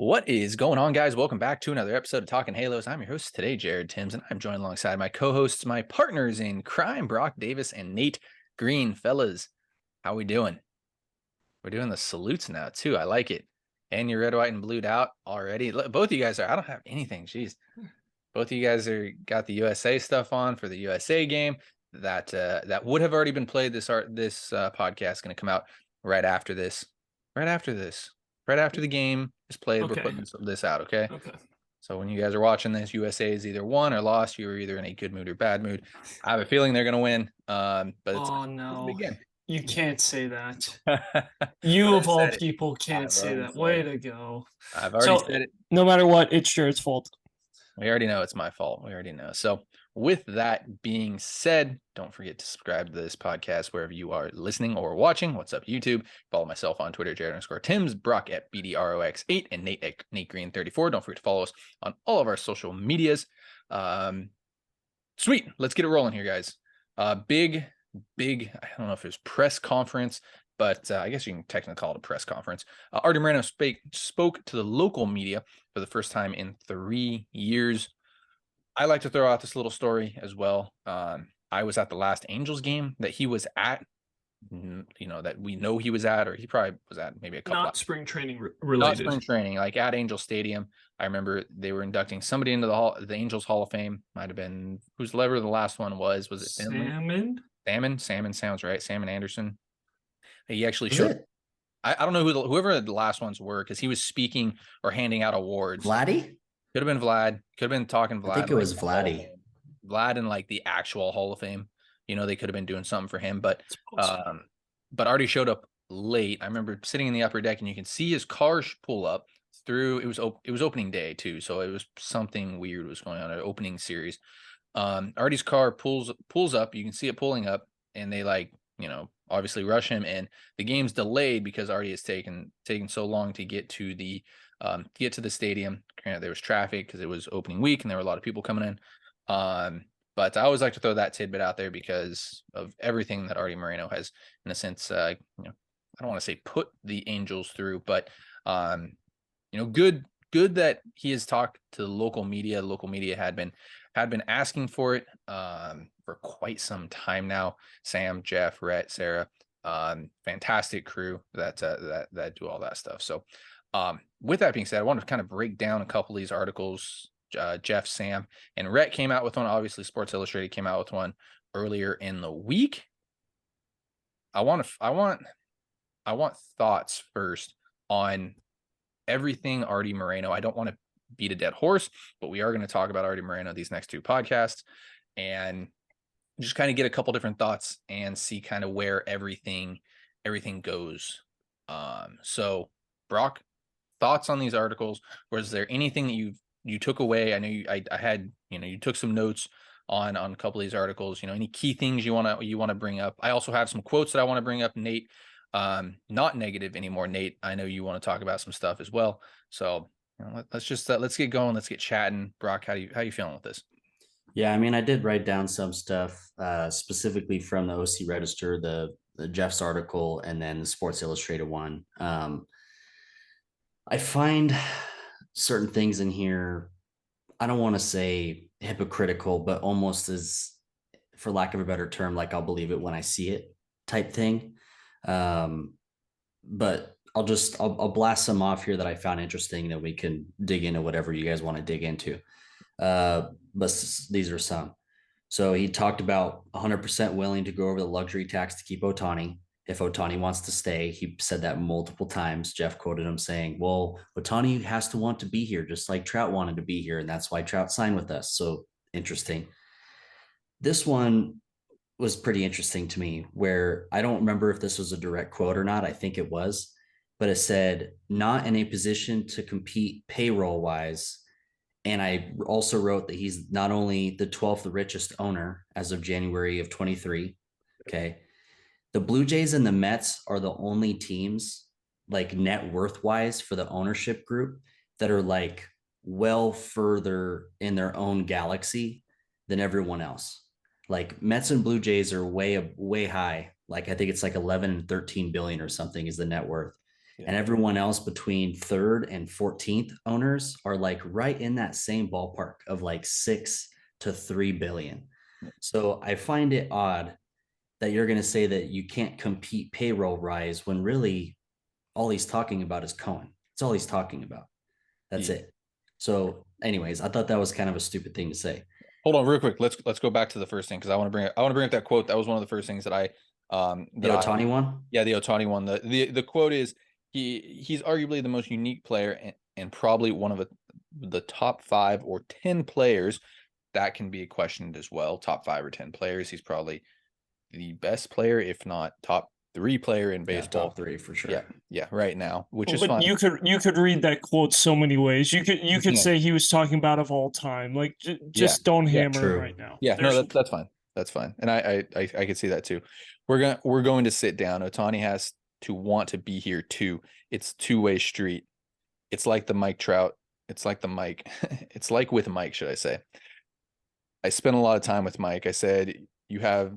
What is going on, guys? Welcome back to another episode of Talking Halos. I'm your host today, Jared Timms, and I'm joined alongside my co-hosts, my partners in crime, Brock Davis and Nate Green. Fellas, how we doing? We're doing the salutes now, too. I like it. And you're red, white, and blued out already. Both of you guys are. I don't have anything. Jeez. Both of you guys got the USA stuff on for the USA game. That would have already been played. This podcast going to come out right after this. Right after this. Right after the game is played. Okay. We're putting this out, okay? Okay. So when you guys are watching this, USA is either won or lost. You are either in a good mood or bad mood. I have a feeling they're going to win. But it's Oh no, a big game. You can't say that. You of all people can't say that. Way it. to go. I've already said it. No matter what, it's Jared's fault. We already know it's my fault. We already know. So with that being said, don't forget to subscribe to this podcast wherever you are listening or watching. What's up, YouTube? Follow myself on Twitter, Jared_Timms, Brock at BDROX8, and Nate at NateGreen34. Don't forget to follow us on all of our social medias. Sweet. Let's get it rolling here, guys. Big, I don't know if it was press conference, but I guess you can technically call it a press conference. Arte Moreno spoke to the local media for the first time in 3 years. I like to throw out this little story as well. I was at the last Angels game that he was at, that we know he was at, or he probably was at maybe a couple. Not spring training related. Not spring training, like at Angel Stadium. I remember they were inducting somebody into the Angels Hall of Fame. Might have been whoever the last one was. Was it Finley? Salmon sounds right. Salmon Anderson. He actually showed. I don't know whoever the last ones were, because he was speaking or handing out awards. Vladdy? Could have been Vlad. Could have been talking Vlad. I think it was Vladdy. Vlad in like the actual Hall of Fame. They could have been doing something for him, but Arte showed up late. I remember sitting in the upper deck, and you can see his car pull up through. It was opening day too, so it was something weird was going on, an opening series. Artie's car pulls up. You can see it pulling up, and they obviously rush him, and the game's delayed because Arte has taken so long to get to the stadium. Granted, there was traffic because it was opening week and there were a lot of people coming in. But I always like to throw that tidbit out there because of everything that Arte Moreno has, in a sense, I don't want to say put the Angels through, but good that he has talked to the local media. Local media had been asking for it for quite some time now. Sam, Jeff, Rhett, Sarah, fantastic crew that do all that stuff. So with that being said, I want to kind of break down a couple of these articles. Jeff, Sam, and Rhett came out with one. Obviously, Sports Illustrated came out with one earlier in the week. I want thoughts first on everything Arte Moreno. I don't want to beat a dead horse, but we are going to talk about Arte Moreno these next two podcasts, and just kind of get a couple different thoughts and see kind of where everything goes. So Brock, thoughts on these articles? Was there anything that you took away? I know I had, you took some notes on a couple of these articles, any key things you want to bring up. I also have some quotes that I want to bring up. Nate, not negative anymore. Nate, I know you want to talk about some stuff as well. So let's just let's get going. Let's get chatting. Brock, how you feeling with this? Yeah, I mean, I did write down some stuff specifically from the OC Register, the Jeff's article, and then the Sports Illustrated one. I find certain things in here, I don't want to say hypocritical, but almost as, for lack of a better term, like I'll believe it when I see it type thing. But I'll blast some off here that I found interesting that we can dig into whatever you guys want to dig into. But these are some. So he talked about 100% willing to go over the luxury tax to keep Ohtani. If Ohtani wants to stay, he said that multiple times. Jeff quoted him saying, well, Ohtani has to want to be here, just like Trout wanted to be here. And that's why Trout signed with us. So interesting. This one was pretty interesting to me, where I don't remember if this was a direct quote or not. I think it was, but it said, not in a position to compete payroll wise. And I also wrote that he's not only the 12th richest owner as of January of 23. Okay. The Blue Jays and the Mets are the only teams, like net worth wise, for the ownership group that are like well further in their own galaxy than everyone else. Like Mets and Blue Jays are way high. Like I think it's like 11 and 13 billion or something is the net worth. And everyone else between 3rd and 14th owners are like right in that same ballpark of like 6 to 3 billion. So I find it odd that you're going to say that you can't compete payroll rise when really all he's talking about is Cohen. That's all he's talking about. That's it. So, anyways, I thought that was kind of a stupid thing to say. Hold on, real quick. Let's go back to the first thing because I want to bring up that quote. That was one of the first things that I the Ohtani one. Yeah, the Ohtani one. The quote is he's arguably the most unique player and probably one of the top 5 or 10 players that can be questioned as well. Top 5 or 10 players. He's probably the best player, if not top 3 player in baseball. Top 3 for sure. Yeah, right now, which is but fine. You could read that quote so many ways. You could say he was talking about of all time. Like just don't hammer it right now. Yeah, no, that's fine. That's fine, and I could see that too. We're going to sit down. Ohtani has to want to be here too. It's two-way street. It's like the Mike Trout. It's like the Mike. It's like with Mike, should I say? I spent a lot of time with Mike. I said you have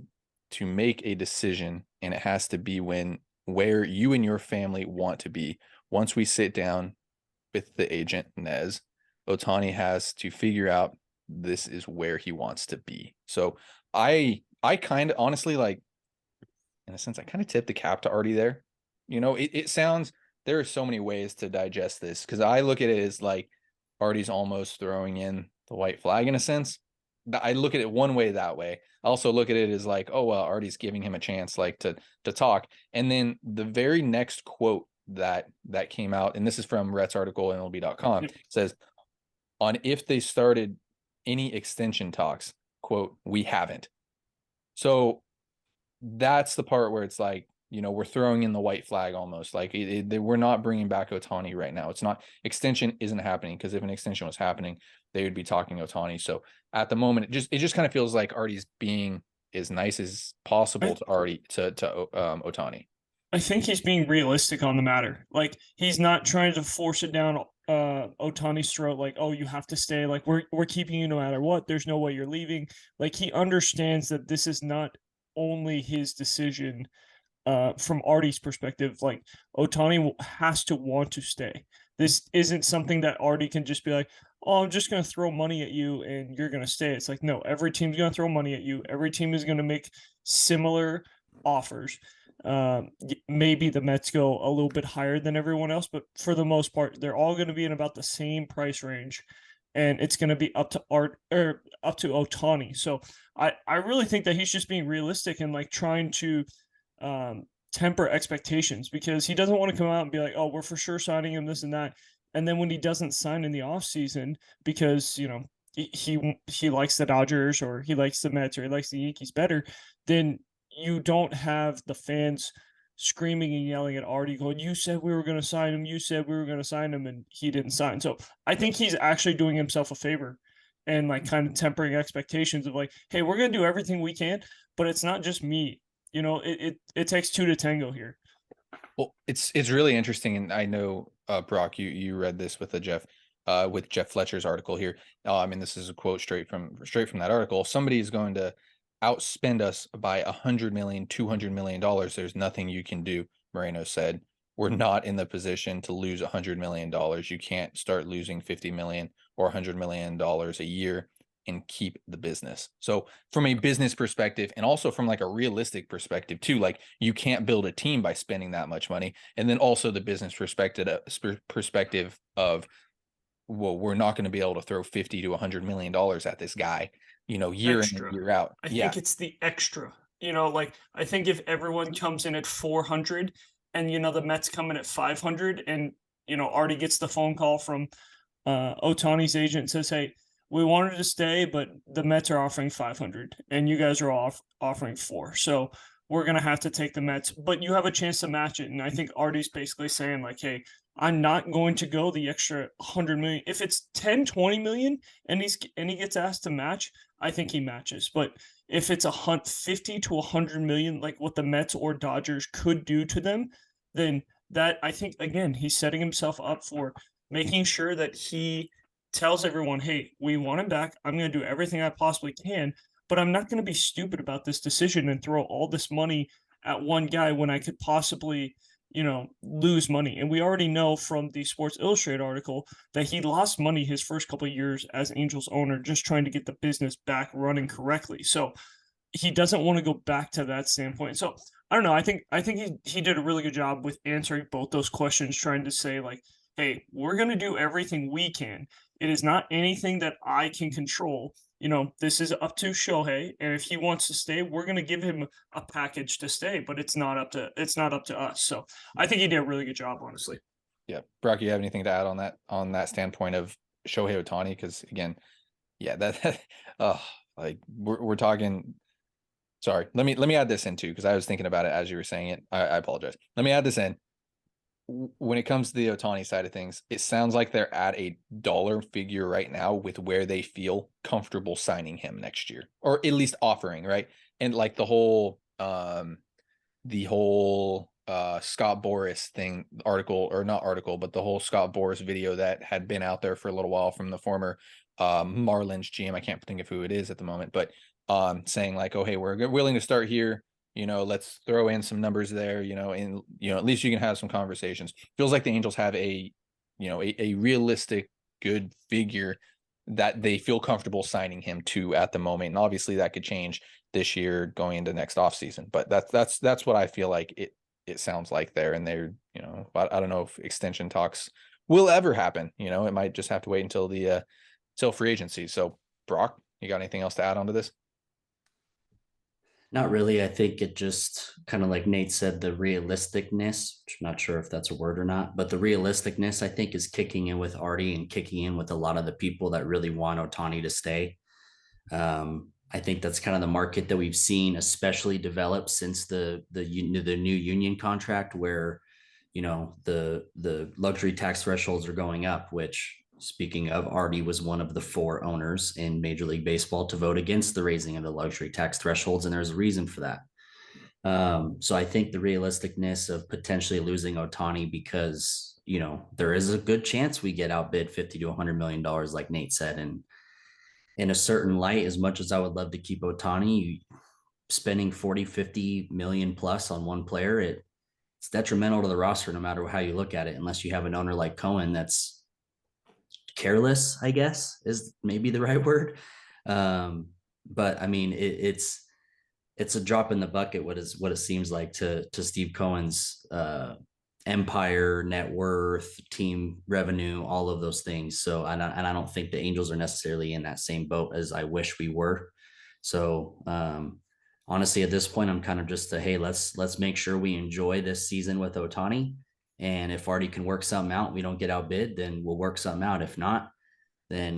to make a decision, and it has to be where you and your family want to be. Once we sit down with the agent Nez, Ohtani has to figure out this is where he wants to be. So I kind of honestly, like, in a sense, I kind of tip the cap to Artie there. It sounds, there are so many ways to digest this because I look at it as like Artie's almost throwing in the white flag in a sense. I look at it one way that way. I also look at it as like, oh, well, Artie's giving him a chance like to talk. And then the very next quote that came out, and this is from Rhett's article in MLB.com, says, on if they started any extension talks, quote, we haven't. So that's the part where it's like, we're throwing in the white flag almost. Like we're not bringing back Ohtani right now. It's not, extension isn't happening, because if an extension was happening, they would be talking Ohtani. So at the moment, it just kind of feels like Artie's being as nice as possible to Ohtani. I think he's being realistic on the matter. Like, he's not trying to force it down Ohtani's throat. Like, oh, you have to stay. Like, we're keeping you no matter what. There's no way you're leaving. Like, he understands that this is not only his decision. From Artie's perspective, like, Ohtani has to want to stay. This isn't something that Artie can just be like, oh, I'm just going to throw money at you and you're going to stay. It's like, no, every team's going to throw money at you. Every team is going to make similar offers. Maybe the Mets go a little bit higher than everyone else, but for the most part, they're all going to be in about the same price range, and it's going to be up to Ohtani. So I really think that he's just being realistic and like trying to temper expectations, because he doesn't want to come out and be like, oh, we're for sure signing him this and that. And then when he doesn't sign in the offseason because, he likes the Dodgers or he likes the Mets or he likes the Yankees better, then you don't have the fans screaming and yelling at Artie going, you said we were going to sign him. You said we were going to sign him, and he didn't sign. So I think he's actually doing himself a favor and like kind of tempering expectations of like, hey, we're going to do everything we can, but it's not just me. It takes 2 to tango here. Well, it's really interesting, and I know Brock, you read this with Jeff Fletcher's article here. And this is a quote straight from that article. Somebody is going to outspend us by $100 million, $200 million. There's nothing you can do, Moreno said. We're not in the position to lose $100 million. You can't start losing $50 million or $100 million a year and keep the business. So from a business perspective, and also from like a realistic perspective too, like you can't build a team by spending that much money. And then also the business perspective of, well, we're not going to be able to throw $50 to $100 million at this guy, year in and year out. I think it's the extra, like, I think if everyone comes in at 400 and, the Mets come in at 500 and, Artie gets the phone call from Ohtani's agent and says, hey, we wanted to stay, but the Mets are offering 500 and you guys are offering 4. So we're going to have to take the Mets, but you have a chance to match it. And I think Artie's basically saying like, hey, I'm not going to go the extra 100 million. If it's 10, 20 million and he gets asked to match, I think he matches. But if it's 50 to 100 million, like what the Mets or Dodgers could do to them, then that, I think, again, he's setting himself up for making sure that he tells everyone, hey, we want him back. I'm going to do everything I possibly can, but I'm not going to be stupid about this decision and throw all this money at one guy when I could possibly, lose money. And we already know from the Sports Illustrated article that he lost money his first couple of years as Angels owner, just trying to get the business back running correctly. So he doesn't want to go back to that standpoint. So I don't know. I think he did a really good job with answering both those questions, trying to say like, hey, we're going to do everything we can. It is not anything that I can control. This is up to Shohei, and if he wants to stay, we're going to give him a package to stay, but it's not up to us. So I think he did a really good job, honestly. Yeah. Brock, you have anything to add on that standpoint of Shohei Ohtani? Because again, yeah, like we're talking. Sorry, let me add this in too, because I was thinking about it as you were saying it. I apologize. Let me add this in. When it comes to the Ohtani side of things, it sounds like they're at a dollar figure right now with where they feel comfortable signing him next year, or at least offering, right? And like the whole Scott Boras thing article, or not article, but the whole Scott Boras video that had been out there for a little while from the former Marlins GM. I can't think of who it is at the moment, but saying like, oh, hey, we're willing to start here. Let's throw in some numbers there, and, at least you can have some conversations. Feels like the Angels have a realistic, good figure that they feel comfortable signing him to at the moment. And obviously that could change this year going into next offseason. But that's what I feel like it sounds like there. And they're, I don't know if extension talks will ever happen. It might just have to wait until till free agency. So Brock, you got anything else to add on to this? Not really. I think it just kind of like Nate said, the realisticness, which I'm not sure if that's a word or not, but the realisticness I think is kicking in with Arte and kicking in with a lot of the people that really want Ohtani to stay. I think that's kind of the market that we've seen, especially develop since the new union contract, where the luxury tax thresholds are going up, which, speaking of, Arte was one of the 4 owners in Major League Baseball to vote against the raising of the luxury tax thresholds, and there's a reason for that. So I think the realisticness of potentially losing Ohtani, because there is a good chance we get outbid $50 to $100 million, like Nate said, and in a certain light, as much as I would love to keep Ohtani, spending 40, 50 million plus on one player, it's detrimental to the roster no matter how you look at it, unless you have an owner like Cohen that's careless, I guess is maybe the right word. But I mean, it's a drop in the bucket. What it seems like to Steve Cohen's empire, net worth, team revenue, all of those things. So, and I don't think the Angels are necessarily in that same boat as I wish we were. So, honestly, at this point, I'm kind of just hey, let's make sure we enjoy this season with Ohtani. And if Arte can work something out, we don't get outbid, then we'll work something out. If not, then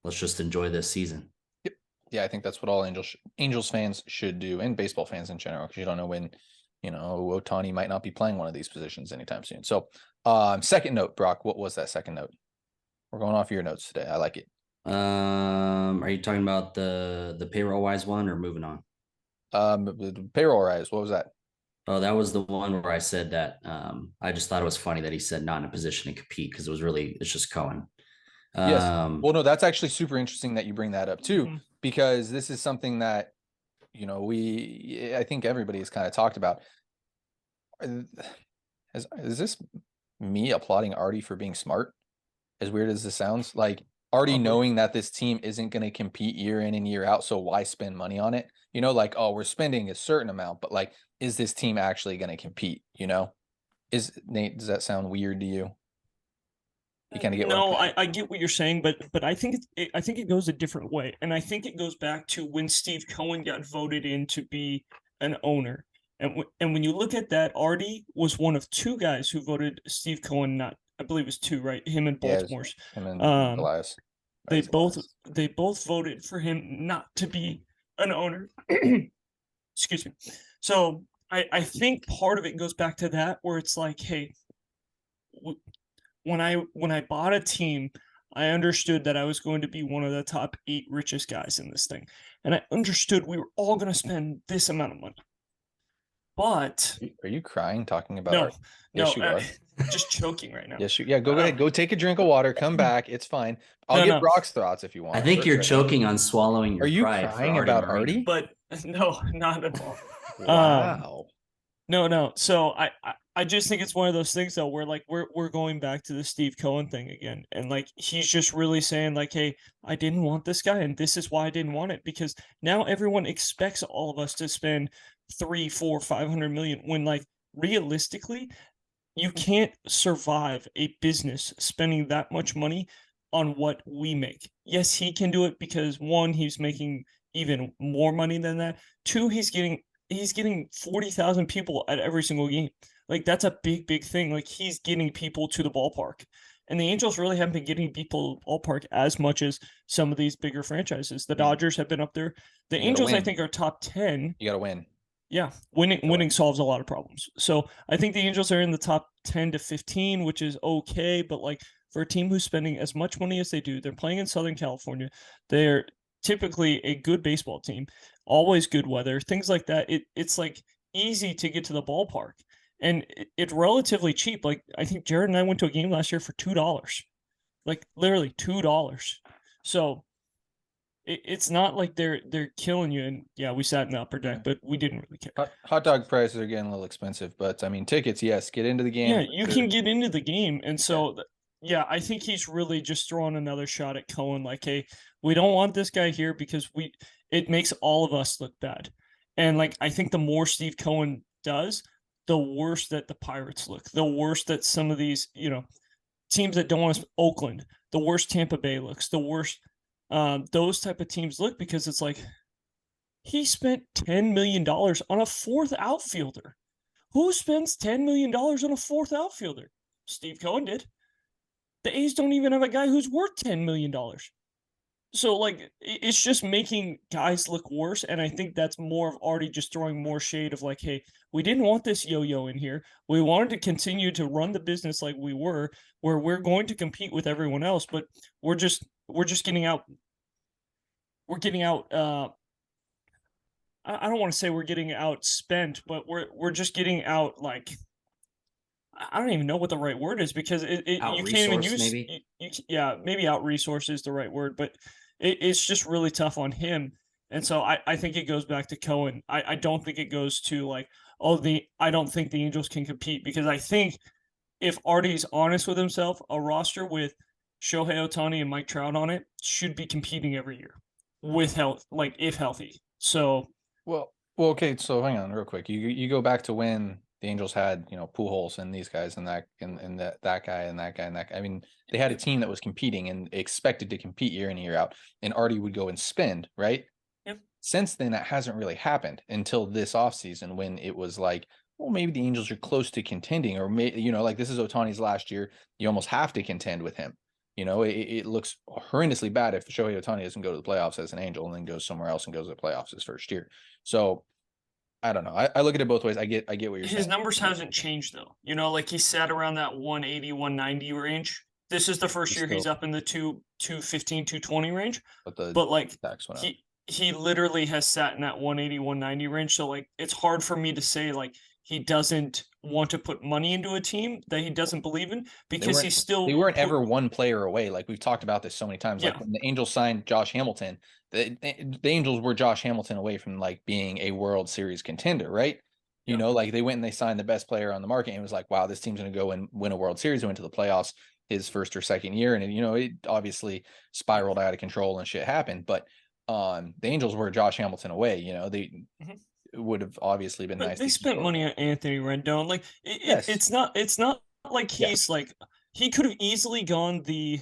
let's just enjoy this season. Yep. Yeah, I think that's what all Angels fans should do, and baseball fans in general, because you don't know when, Ohtani might not be playing one of these positions anytime soon. So, second note, Brock, what was that second note? We're going off your notes today. I like it. Are you talking about the payroll wise one, or moving on? The payroll rise. What was that? Oh, that was the one where I said that I just thought it was funny that he said not in a position to compete, because it's just Cohen. Yes. Well, no, that's actually super interesting that you bring that up too, Mm-hmm. because this is something that, I think everybody has kind of talked about. Is this me applauding Arte for being smart? As weird as this sounds, like Arte knowing that this team isn't going to compete year in and year out, so why spend money on it? Like, oh, we're spending a certain amount, but like, is this team actually going to compete? Nate, does that sound weird to you? You kind of get no, I get what you're saying, but I think it goes a different way, and I think it goes back to when Steve Cohen got voted in to be an owner, and when you look at that, Arte was one of 2 guys who voted Steve Cohen not. I believe it was 2, right? Him and Baltimore's. Him and Elias. They both voted for him not to be an owner. Excuse me. So I think part of it goes back to that, where it's like, hey, when I bought a team, I understood that I was going to be one of the top 8 richest guys in this thing, and I understood we were all going to spend this amount of money. But are you crying talking about? No, yes, you are. Just choking right now. Yes, go ahead. Go take a drink of water. Come back. It's fine. I'll get Brock's thoughts if you want. I think you're choking on swallowing your pride. Are you crying about Arte? But no, not at all. Wow. No. So I just think it's one of those things though where like we're going back to the Steve Cohen thing again. And like he's just really saying like, hey, I didn't want this guy and this is why I didn't want it, because now everyone expects all of us to spend 3, 4, 500 million when like realistically you can't survive a business spending that much money on what we make. Yes, he can do it because one, he's making even more money than that. Two, he's getting 40,000 people at every single game. Like that's a big thing. Like he's getting people to the ballpark. And the Angels really haven't been getting people to the ballpark as much as some of these bigger franchises. The Dodgers have been up there. The You gotta Angels, I win. think, are top 10. You got to win. Yeah, winning solves a lot of problems. So I think the Angels are in the top 10 to 15, which is okay. But like for a team who's spending as much money as they do, they're playing in Southern California. They're typically a good baseball team, always good weather, things like that. It's like easy to get to the ballpark, and it's relatively cheap. Like I think Jared and I went to a game last year for $2, like literally $2. So it's not like they're killing you. And yeah, we sat in the upper deck, but we didn't really care. Hot dog prices are getting a little expensive, but I mean, tickets, yes, get into the game. Yeah, For you sure. can get into the game. And so yeah, I think he's really just throwing another shot at Cohen like, hey, we don't want this guy here because it makes all of us look bad. And like I think the more Steve Cohen does, the worse that the Pirates look, the worse that some of these, teams that don't want us, Oakland, the worse Tampa Bay looks, the worse those type of teams look, because it's like he spent $10 million on a fourth outfielder. Who spends $10 million on a fourth outfielder? Steve Cohen did. The A's don't even have a guy who's worth $10 million. So, like, it's just making guys look worse. And I think that's more of Artie just throwing more shade of like, hey, we didn't want this yo-yo in here. We wanted to continue to run the business like we were, where we're going to compete with everyone else, but we're just getting out. We're getting out. I don't want to say we're getting outspent, but we're just getting out, like, I don't even know what the right word is, because you can't even use maybe. Yeah, maybe out resource is the right word, but it's just really tough on him. And so I think it goes back to Cohen. I don't think it goes to like, I don't think the Angels can compete, because I think if Artie's honest with himself, a roster with Shohei Ohtani and Mike Trout on it should be competing every year with health, like if healthy. So Okay. So hang on, real quick. You go back to when the Angels had Pujols and these guys and that guy and that guy and that guy. I mean, they had a team that was competing and expected to compete year in and year out, and Artie would go and spend, right? Yep. Since then, that hasn't really happened until this offseason, when it was like, well, maybe the Angels are close to contending, or like this is Otani's last year. You almost have to contend with him. It looks horrendously bad if Shohei Ohtani doesn't go to the playoffs as an Angel and then goes somewhere else and goes to the playoffs his first year. So I don't know. I look at it both ways. I get what you're saying. His numbers hasn't changed though. Like he sat around that 180, 190 range. This is the first year he's up in the 215, 220 range. But like he literally has sat in that 180, 190 range. So like it's hard for me to say like he doesn't want to put money into a team that he doesn't believe in, because they weren't ever one player away. Like we've talked about this so many times. Like when the Angels signed Josh Hamilton, the Angels were Josh Hamilton away from like being a World Series contender, right? Like they went and they signed the best player on the market and it was like, wow, this team's going to go and win a World Series. They went to the playoffs his first or second year, and it obviously spiraled out of control and shit happened. But the Angels were Josh Hamilton away. They would have obviously been nice. They spent money on Anthony Rendon. Like it's not like he's like, he could have easily gone the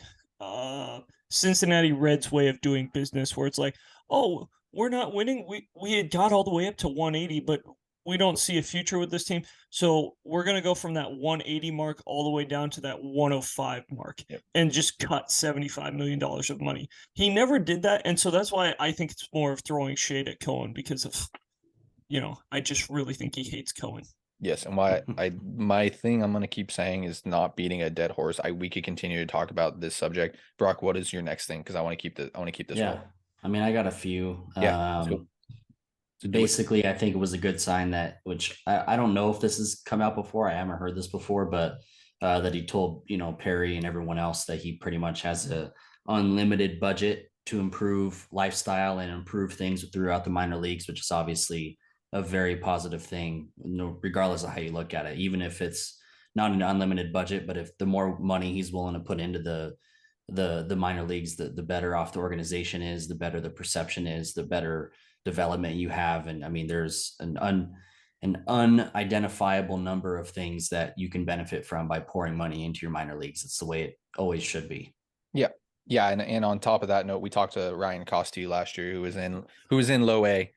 Cincinnati Reds way of doing business, where it's like, oh, we're not winning. We had got all the way up to 180, but we don't see a future with this team. So we're gonna go from that 180 mark all the way down to that 105 mark and just cut $75 million of money. He never did that, and so that's why I think it's more of throwing shade at Cohen, because of I just really think he hates Cohen. Yes, and my thing I'm gonna keep saying is not beating a dead horse. We could continue to talk about this subject. Brock, what is your next thing? Because I want to keep this. Yeah, rolling. I mean, I got a few. Yeah. Basically, I think it was a good sign that, which I don't know if this has come out before. I haven't heard this before, but that he told Perry and everyone else that he pretty much has a unlimited budget to improve lifestyle and improve things throughout the minor leagues, which is obviously a very positive thing, regardless of how you look at it, even if it's not an unlimited budget. But if the more money he's willing to put into the minor leagues, the better off the organization is, the better the perception is, the better development you have. And I mean, there's an unidentifiable number of things that you can benefit from by pouring money into your minor leagues. It's the way it always should be. Yeah. Yeah. And on top of that note, we talked to Ryan Costi last year, who was in low A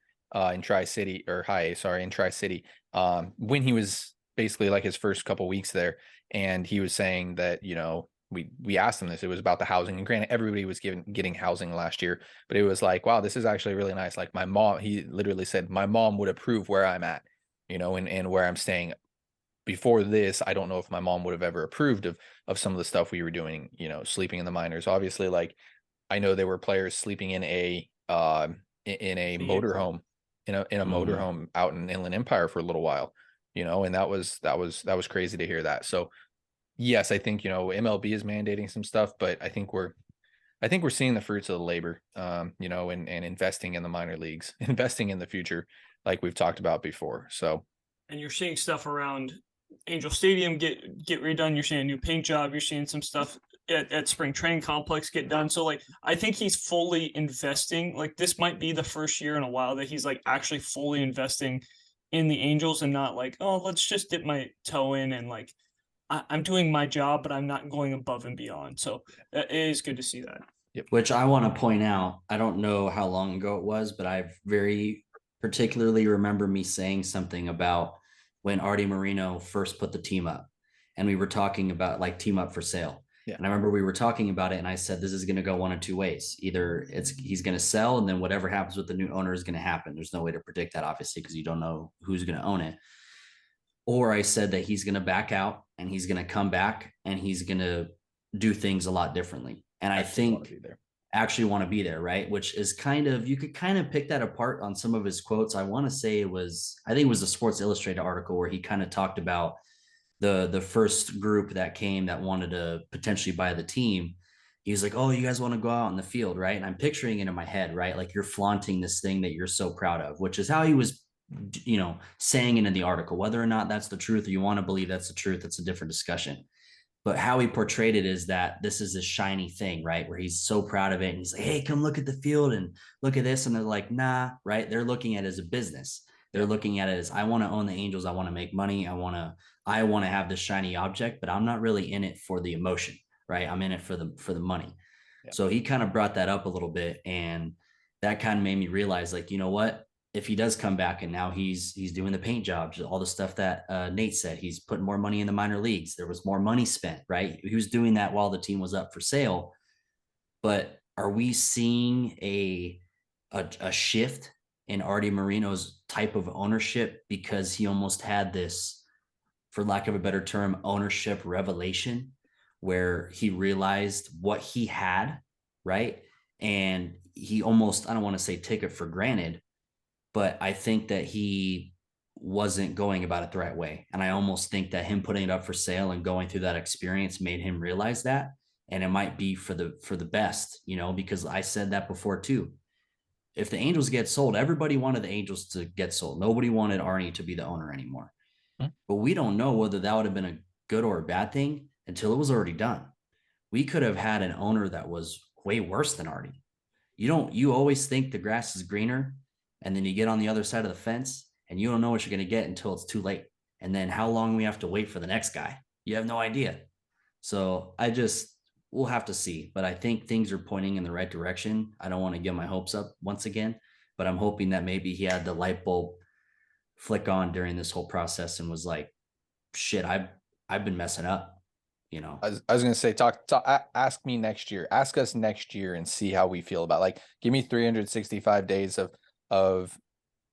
in Tri-City, or high A, sorry, in Tri-City. When he was basically like his first couple weeks there. And he was saying that, we asked him this, it was about the housing, and granted, everybody was getting housing last year, but it was like, wow, this is actually really nice. Like my mom, he literally said, my mom would approve where I'm at, and where I'm staying. Before this, I don't know if my mom would have ever approved of some of the stuff we were doing, sleeping in the minors. Obviously, like I know there were players sleeping in a motorhome, in a motorhome out in Inland Empire for a little while, and that was crazy to hear that. So yes, I think, MLB is mandating some stuff, but I think we're seeing the fruits of the labor, and investing in the minor leagues, investing in the future, like we've talked about before. So, and you're seeing stuff around Angel Stadium get redone. You're seeing a new paint job. You're seeing some stuff at Spring Training Complex get done. So like, I think he's fully investing. Like this might be the first year in a while that he's like actually fully investing in the Angels, and not like, oh, let's just dip my toe in and like, I'm doing my job, but I'm not going above and beyond. So it is good to see that. Yep. Which I want to point out, I don't know how long ago it was, but I very particularly remember me saying something about when Arte Moreno first put the team up, and we were talking about like team up for sale. Yeah. And I remember we were talking about it, and I said, this is going to go one of two ways. Either he's going to sell, and then whatever happens with the new owner is going to happen. There's no way to predict that, obviously, because you don't know who's going to own it. Or I said that he's going to back out, and he's going to come back, and he's going to do things a lot differently. And I think actually want to be there, right? Which is kind of, you could kind of pick that apart on some of his quotes. I think it was a Sports Illustrated article where he kind of talked about the first group that came that wanted to potentially buy the team. He was like, oh, you guys want to go out in the field, right? And I'm picturing it in my head, right? Like you're flaunting this thing that you're so proud of, which is how he was, saying it in the article. Whether or not that's the truth, or you want to believe that's the truth, that's a different discussion. But how he portrayed it is that this is a shiny thing, right? Where he's so proud of it. And he's like, hey, come look at the field and look at this. And they're like, nah, right? They're looking at it as a business. They're looking at it as, I want to own the Angels. I want to make money. I want to have this shiny object, but I'm not really in it for the emotion, right? I'm in it for the money. Yeah. So he kind of brought that up a little bit. And that kind of made me realize, like, you know what? If he does come back and now he's doing the paint jobs, all the stuff that Nate said, he's putting more money in the minor leagues. There was more money spent, right? He was doing that while the team was up for sale. But are we seeing a shift in Arte Moreno's type of ownership, because he almost had this, for lack of a better term, ownership revelation, where he realized what he had, right? And he almost, I don't want to say take it for granted, but I think that he wasn't going about it the right way. And I almost think that him putting it up for sale and going through that experience made him realize that. And it might be for the best, because I said that before too. If the Angels get sold, everybody wanted the Angels to get sold. Nobody wanted Arnie to be the owner anymore. But we don't know whether that would have been a good or a bad thing until it was already done. We could have had an owner that was way worse than Arnie. You always think the grass is greener, and then you get on the other side of the fence and you don't know what you're going to get until it's too late. And then how long we have to wait for the next guy, you have no idea. So we'll have to see, but I think things are pointing in the right direction. I don't want to get my hopes up once again, but I'm hoping that maybe he had the light bulb flick on during this whole process and was like, shit, I've been messing up, I was going to say, ask us next year and see how we feel about, like, give me 365 days of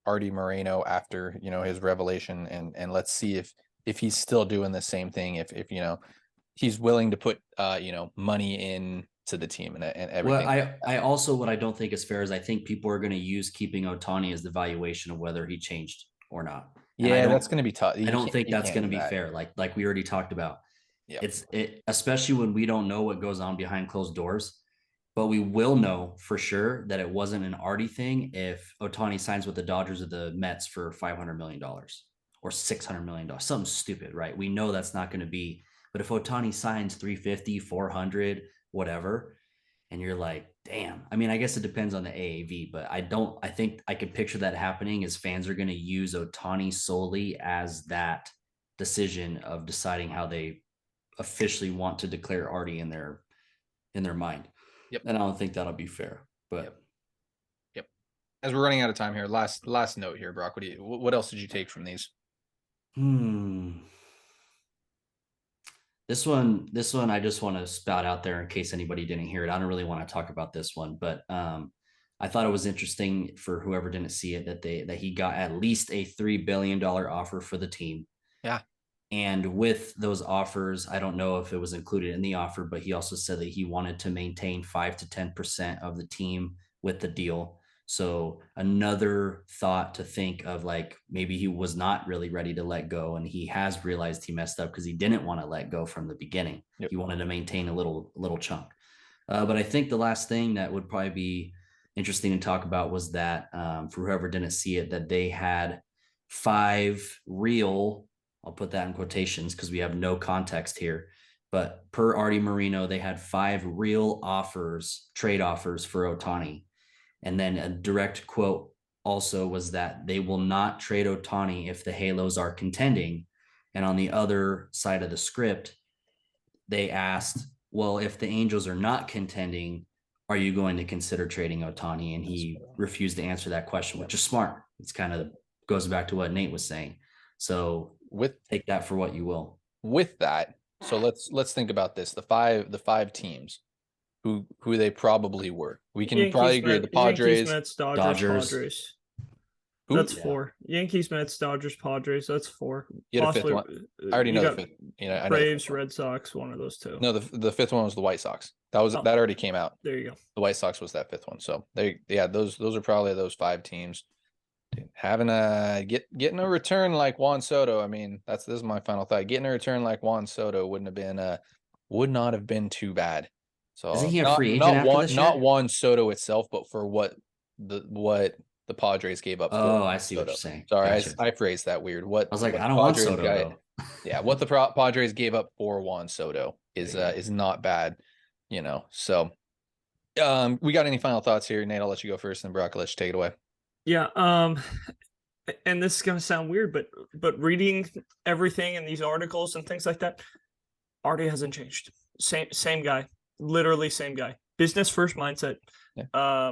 Arte Moreno after, his revelation, and let's see if he's still doing the same thing. If he's willing to put, money into the team and everything. Well, I also, what I don't think is fair is I think people are going to use keeping Ohtani as the valuation of whether he changed or not. Yeah, that's going to be tough. I don't think that's going to be fair. Like we already talked about. Yeah. Especially when we don't know what goes on behind closed doors. But we will know for sure that it wasn't an Artie thing if Otani signs with the Dodgers or the Mets for $500 million or $600 million, something stupid, right? We know that's not going to be. But if Otani signs 350, 400, whatever, and you're like, damn. I mean, I guess it depends on the AAV, but I think I could picture that happening as fans are going to use Otani solely as that decision of deciding how they officially want to declare Artie in their mind. Yep. And I don't think that'll be fair, but yep. As we're running out of time here, last note here, Brock, what else did you take from these? This one, I just want to spout out there in case anybody didn't hear it. I don't really want to talk about this one, but I thought it was interesting for whoever didn't see it that he got at least a $3 billion offer for the team. Yeah. And with those offers, I don't know if it was included in the offer, but he also said that he wanted to maintain 5 to 10% of the team with the deal. So another thought to think of, like, maybe he was not really ready to let go, and he has realized he messed up because he didn't want to let go from the beginning. Yep. He wanted to maintain a little chunk. But I think the last thing that would probably be interesting to talk about was that for whoever didn't see it, that they had 5 real, I'll put that in quotations because we have no context here, but per Arte Moreno, they had 5 real offers, trade offers for Otani. And then a direct quote also was that they will not trade Otani if the Halos are contending. And on the other side of the script, they asked, well, if the Angels are not contending, are you going to consider trading Otani? And he refused to answer that question, which is smart. It's kind of goes back to what Nate was saying. So take that for what you will. With that, so let's think about this. The five teams who they probably were. We can Yankees, probably agree the Padres, Yankees, Mets, Dodgers. Padres. Who? That's 4. Yankees, Mets, Dodgers, Padres. That's 4. You had a 5th one. I already know the 5th. You know, Braves, Red Sox, one of those 2. No, the 5th one was the White Sox. That already came out. There you go. The White Sox was that 5th one. So those are probably those 5 teams. Having getting a return like Juan Soto. I mean, this is my final thought. Getting a return like Juan Soto would not have been too bad. So isn't he a free agent after this year? Not Juan Soto itself, but for what the Padres gave up. Oh, I see what you're saying. Sorry, gotcha. I phrased that weird. I was like, I don't want Soto though. Yeah, what the Padres gave up for Juan Soto is not bad, you know. So, we got any final thoughts here, Nate? I'll let you go first, and Brock, I'll let you take it away. Yeah. And this is gonna sound weird, but reading everything in these articles and things like that, Arte hasn't changed. Same guy, literally same guy. Business first mindset. Yeah.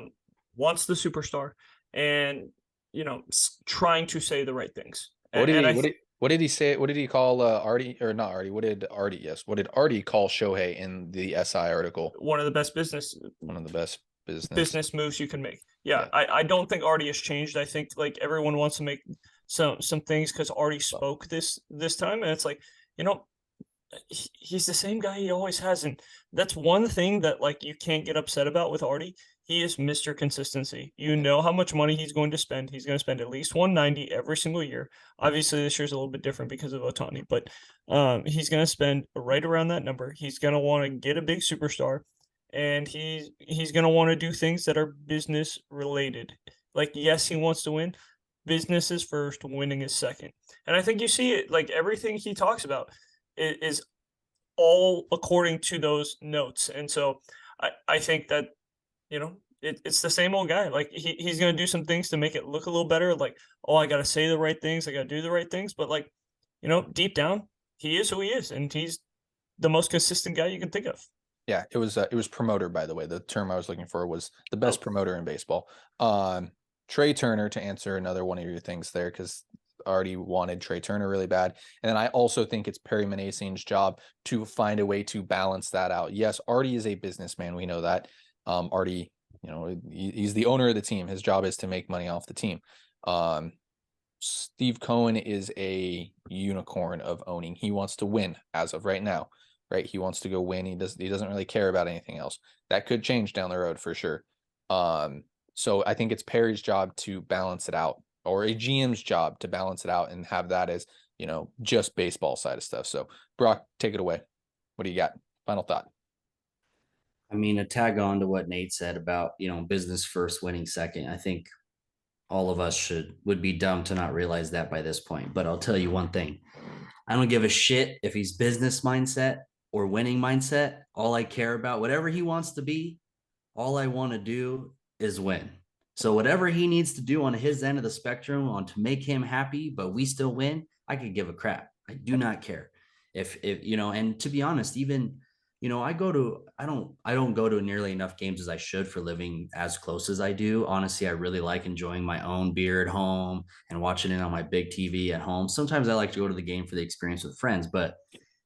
Wants the superstar, and trying to say the right things. What did he say? What did he call Arte, or not Arte? What did Arte? Yes. What did Arte call Shohei in the SI article? One of the best business moves you can make. Yeah. I don't think Arte has changed. I think like everyone wants to make some things because Arte spoke this time, and it's like, he's the same guy he always has, and that's one thing that like you can't get upset about with Arte. He is Mr. Consistency. You know how much money he's going to spend. He's going to spend at least 190 every single year. Obviously, this year's a little bit different because of Otani, but he's going to spend right around that number. He's going to want to get a big superstar, and he's going to want to do things that are business related. Like, yes, he wants to win. Business is first, winning is second. And I think you see it, like everything he talks about is all according to those notes. And so I think that, it's the same old guy. Like he's going to do some things to make it look a little better. Like, oh, I got to say the right things. I got to do the right things. But like, deep down, he is who he is. And he's the most consistent guy you can think of. Yeah, it was promoter, by the way. The term I was looking for was the best promoter in baseball. Trey Turner, to answer another one of your things there, because Arte wanted Trey Turner really bad. And then I also think it's Perry Minasian's job to find a way to balance that out. Yes, Arte is a businessman. We know that. Arte, he's the owner of the team. His job is to make money off the team. Steve Cohen is a unicorn of owning. He wants to win as of right now, right? He wants to go win. He doesn't really care about anything else. That could change down the road for sure. So I think it's Perry's job to balance it out, or a GM's job to balance it out and have that as, just baseball side of stuff. So Brock, take it away. What do you got? Final thought. I mean, to tag on to what Nate said about, business first, winning second, I think all of us would be dumb to not realize that by this point. But I'll tell you one thing. I don't give a shit if he's business mindset or winning mindset. All I care about, whatever he wants to be, all I want to do is win. So whatever he needs to do on his end of the spectrum on to make him happy, but we still win, I could give a crap. I do not care. If and to be honest, even I don't go to nearly enough games as I should for living as close as I do. Honestly, I really like enjoying my own beer at home and watching it on my big TV at home. Sometimes I like to go to the game for the experience with friends, but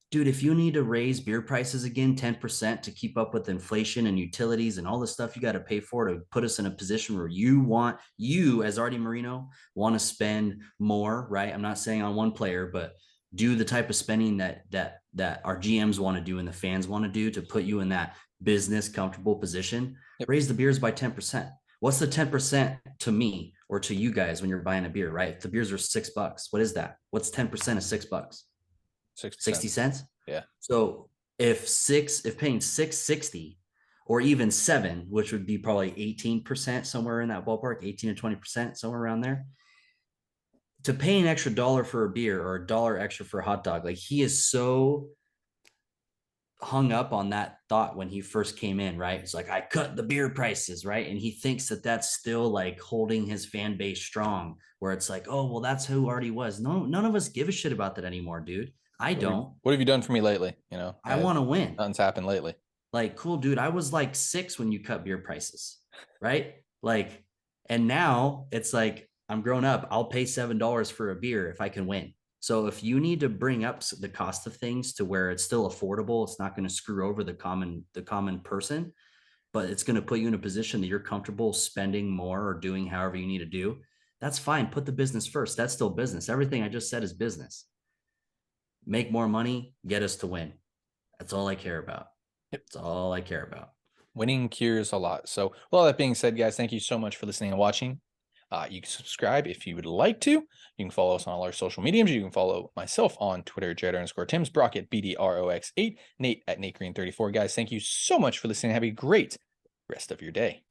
dude, if you need to raise beer prices again 10% to keep up with inflation and utilities and all the stuff you got to pay for to put us in a position where you as Artie Marino want to spend more, right? I'm not saying on one player, but do the type of spending that our GMs want to do and the fans want to do to put you in that business comfortable position. Yep. Raise the beers by 10%. What's the 10% to me or to you guys when you're buying a beer, right? If the beers are $6, what is that? What's 10% of $6? 60 cents. Yeah. So if paying $6.60 or even $7, which would be probably 18%, somewhere in that ballpark, 18 to 20%, somewhere around there, to pay an extra $1 for a beer or $1 extra for a hot dog, like he is so hung up on that thought when he first came in, right? It's like, I cut the beer prices, right? And he thinks that that's still like holding his fan base strong, where it's like, oh, well, that's who Artie was. No, none of us give a shit about that anymore, dude. I don't. What have you done for me lately? I want to win. Nothing's happened lately. Like, cool, dude. I was like 6 when you cut beer prices, right? Like, and now it's like, I'm grown up. I'll pay $7 for a beer if I can win. So if you need to bring up the cost of things to where it's still affordable, it's not going to screw over the common person, but it's going to put you in a position that you're comfortable spending more or doing however you need to do. That's fine. Put the business first. That's still business. Everything I just said is business. Make more money, get us to win. That's all I care about. That's all I care about. Winning cures a lot. So, with all that being said, guys, thank you so much for listening and watching. You can subscribe if you would like to. You can follow us on all our social mediums. You can follow myself on Twitter, Jared_Timms, Brock at BDROX8, Nate at NateGreen34. Guys, thank you so much for listening. Have a great rest of your day.